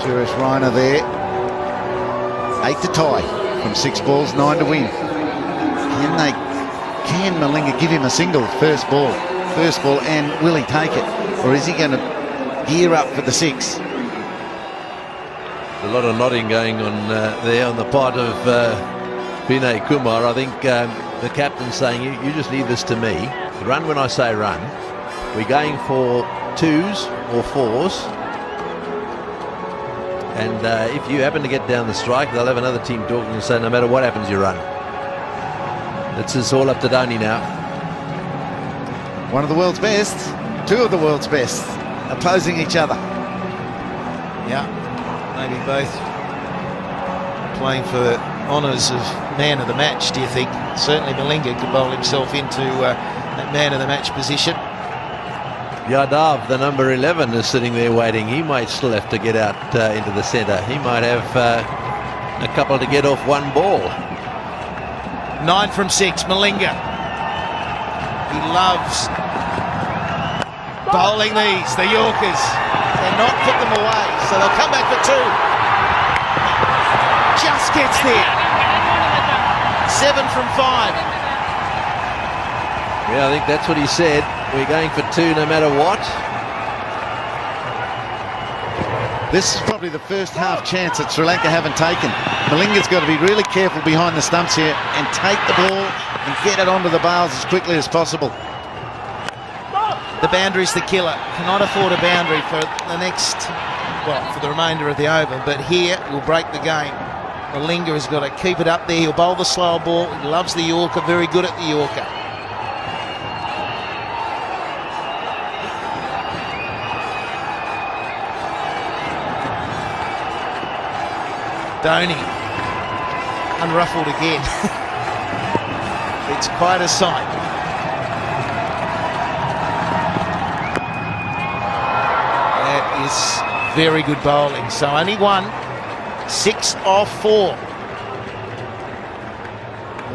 Suresh Raina there. 8 to tie from 6 balls, 9 to win. Can Malinga give him a single first ball, and will he take it? Or is he going to gear up for the 6? A lot of nodding going on there on the part of Vinay Kumar. I think the captain's saying, you just leave this to me. Run when I say run. We're going for 2s or 4s. And if you happen to get down the strike, they'll have another team talking and say, no matter what happens, you run. It's all up to Dhoni now. One of the world's best, 2 of the world's best, opposing each other. Yeah, maybe both playing for honours of man of the match, do you think? Certainly Malinga could bowl himself into that man of the match position. Yadav, the number 11, is sitting there waiting. He might still have to get out into the centre. He might have a couple to get off one ball. 9 from 6, Malinga. He loves bowling these, the Yorkers. They're not put them away, so they'll come back for 2. Just gets there. 7 from 5. Yeah, I think that's what he said. We're going for 2 no matter what. This is probably the first half chance that Sri Lanka haven't taken. Malinga's got to be really careful behind the stumps here and take the ball and get it onto the bails as quickly as possible. The boundary's the killer. Cannot afford a boundary for the next, well, for the remainder of the over, but here will break the game. Malinga has got to keep it up there. He'll bowl the slower ball. He loves the Yorker, very good at the Yorker. Dhoni, unruffled again. It's quite a sight. That is very good bowling. So only 1, 6 off 4.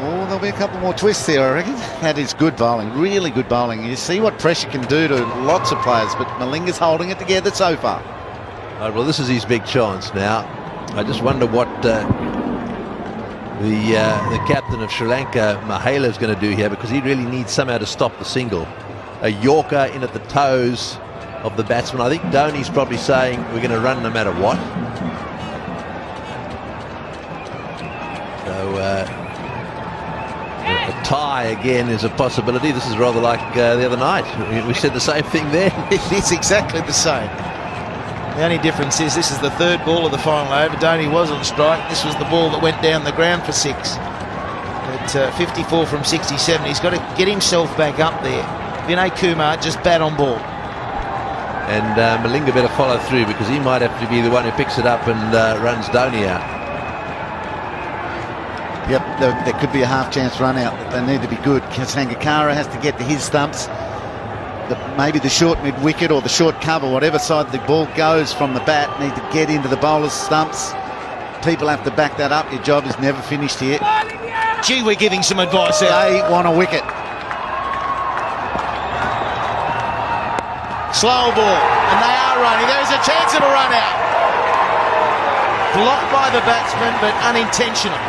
Oh, there'll be a couple more twists there, I reckon. That is good bowling, really good bowling. You see what pressure can do to lots of players, but Malinga's holding it together so far. Right, well, this is his big chance now. I just wonder what the captain of Sri Lanka, Mahela, is going to do here, because he really needs somehow to stop the single. A Yorker in at the toes of the batsman. I think Dhoni's probably saying we're going to run no matter what. So a tie again is a possibility. This is rather like the other night. We said the same thing there. It is exactly the same. The only difference is this is the 3rd ball of the final over. Dhoni was on strike. This was the ball that went down the ground for 6. At 54 from 67, he's got to get himself back up there. Vinay Kumar just bat on ball. And Malinga better follow through, because he might have to be the one who picks it up and runs Dhoni out. Yep, there could be a half-chance run out. They need to be good. Sangakkara has to get to his stumps. Maybe the short mid-wicket or the short cover, whatever side the ball goes from the bat, need to get into the bowler's stumps. People have to back that up. Your job is never finished here. Gee, we're giving some advice there. They want a wicket. Slow ball, and they are running. There's a chance it'll run out. Blocked by the batsman, but unintentional.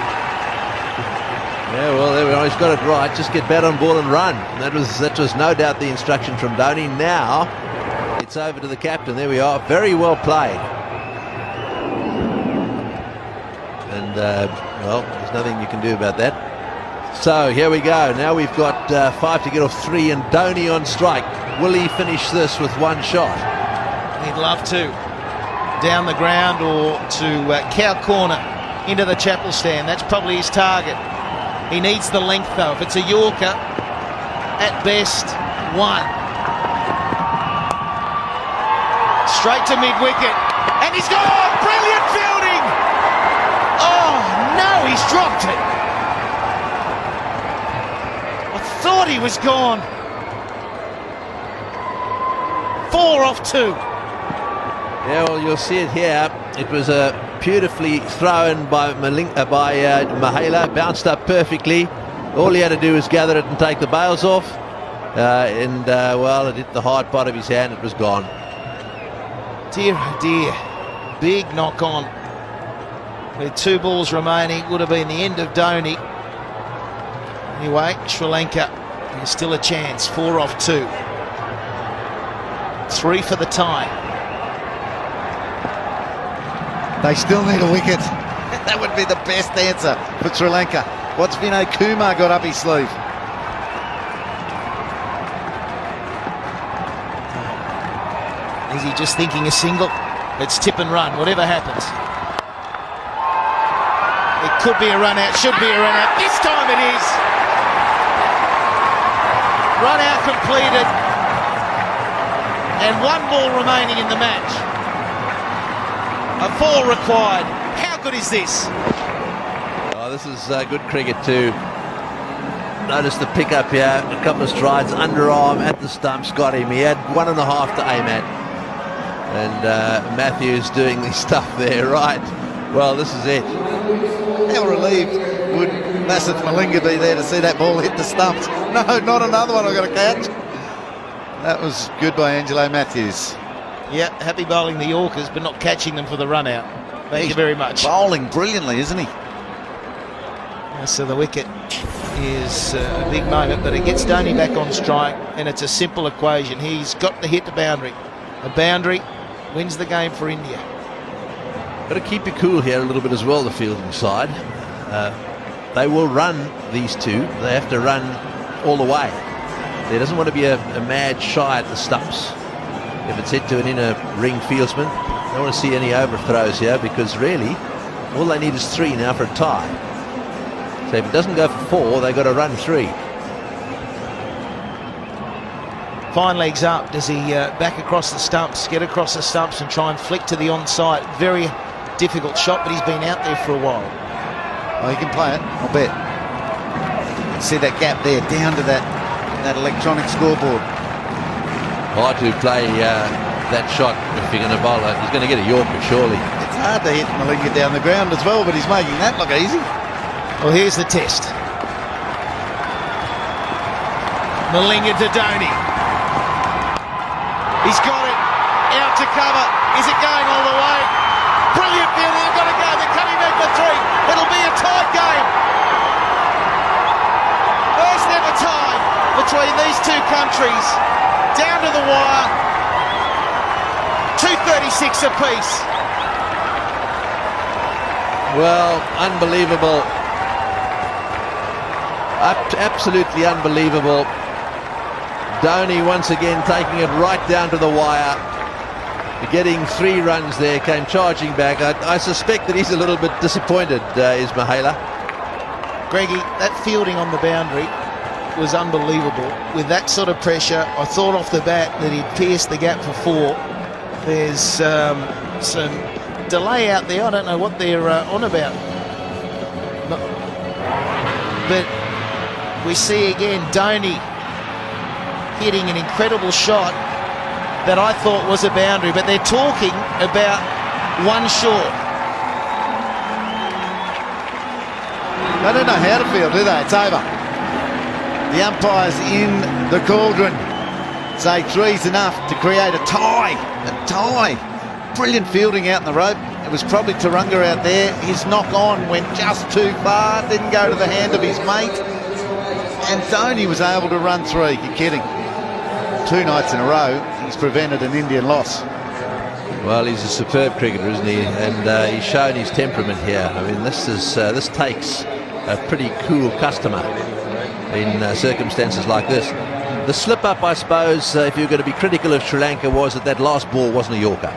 Yeah, well, there we are. He's got it right. Just get bat on ball and run. And that was no doubt the instruction from Dhoni. Now it's over to the captain. There we are. Very well played. And well, there's nothing you can do about that. So here we go. Now we've got 5 to get off 3, and Dhoni on strike. Will he finish this with 1 shot? He'd love to. Down the ground or to cow corner into the chapel stand. That's probably his target. He needs the length though. If it's a Yorker, at best 1. Straight to mid-wicket. And he's gone! Brilliant fielding! Oh no, he's dropped it. I thought he was gone. 4 off 2. Yeah, well, you'll see it here. It was a beautifully thrown by Mahela, bounced up perfectly. All he had to do was gather it and take the bails off. Well, it hit the hard part of his hand. It was gone. Dear, oh dear. big knock on. With 2 balls remaining, would have been the end of Dhoni. Anyway, Sri Lanka, there's still a chance. 4 off 2. 3 for the tie. They still need a wicket. That would be the best answer for Sri Lanka. What's Vinay Kumar got up his sleeve? Is he just thinking a single? It's tip and run, whatever happens. It could be a run out, should be a run out. This time it is. Run out completed. And 1 ball remaining in the match. A 4 required. How good is this? Oh, this is good cricket too. Notice the pickup here, a couple of strides, underarm at the stumps, got him. He had 1.5 to aim at. And Matthews doing the stuff there, right? Well, this is it. How relieved would Lasith Malinga be there to see that ball hit the stumps? No, not another one I've got to catch. That was good by Angelo Matthews. Yeah, happy bowling the Yorkers, but not catching them for the run out. Thank you very much. Bowling brilliantly, isn't he? So the wicket is a big moment, but it gets Dhoni back on strike, and it's a simple equation. He's got to hit the boundary. A boundary wins the game for India. Got to keep you cool here a little bit as well, the fielding side. They will run these 2. They have to run all the way. There doesn't want to be a mad shy at the stumps. If it's hit to an inner ring fieldsman, I don't want to see any overthrows here, because really all they need is 3 now for a tie. So if it doesn't go for 4, they've got to run 3. Fine legs up. Does he back across the stumps, get across the stumps and try and flick to the onside? Very difficult shot, but he's been out there for a while. Oh, he can play it, I'll bet. See that gap there, down to that electronic scoreboard. Hard to play that shot if you're going to bowl it. He's going to get a Yorker, surely. It's hard to hit Malinga down the ground as well, but he's making that look easy. Well, here's the test. Malinga to Dhoni. He's got it. Out to cover. Is it going all the way? Brilliant fielding. They've got to go. They're coming back for 3. It'll be a tied game. First ever tie between these 2 countries. Down to the wire. 2:36 apiece. Well, unbelievable. Absolutely unbelievable. Dhoni once again taking it right down to the wire. Getting 3 runs there, came charging back. I suspect that he's a little bit disappointed, is Mahela. Greggy, that fielding on the boundary was unbelievable. With that sort of pressure, I thought off the bat that he'd pierced the gap for 4. There's some delay out there. I don't know what they're on about. But we see again Dhoni hitting an incredible shot that I thought was a boundary, but they're talking about 1 short. They don't know how to feel, do they? It's over. The umpires in the cauldron say 3's enough to create a tie. A tie. Brilliant fielding out in the rope. It was probably Turunga out there. His knock on went just too far, didn't go to the hand of his mate. And Dhoni was able to run 3. You're kidding. 2 nights in a row, he's prevented an Indian loss. Well, he's a superb cricketer, isn't he? And he's shown his temperament here. I mean, this takes a pretty cool customer in circumstances like this. The slip-up, I suppose, if you're going to be critical of Sri Lanka, was that last ball wasn't a Yorker.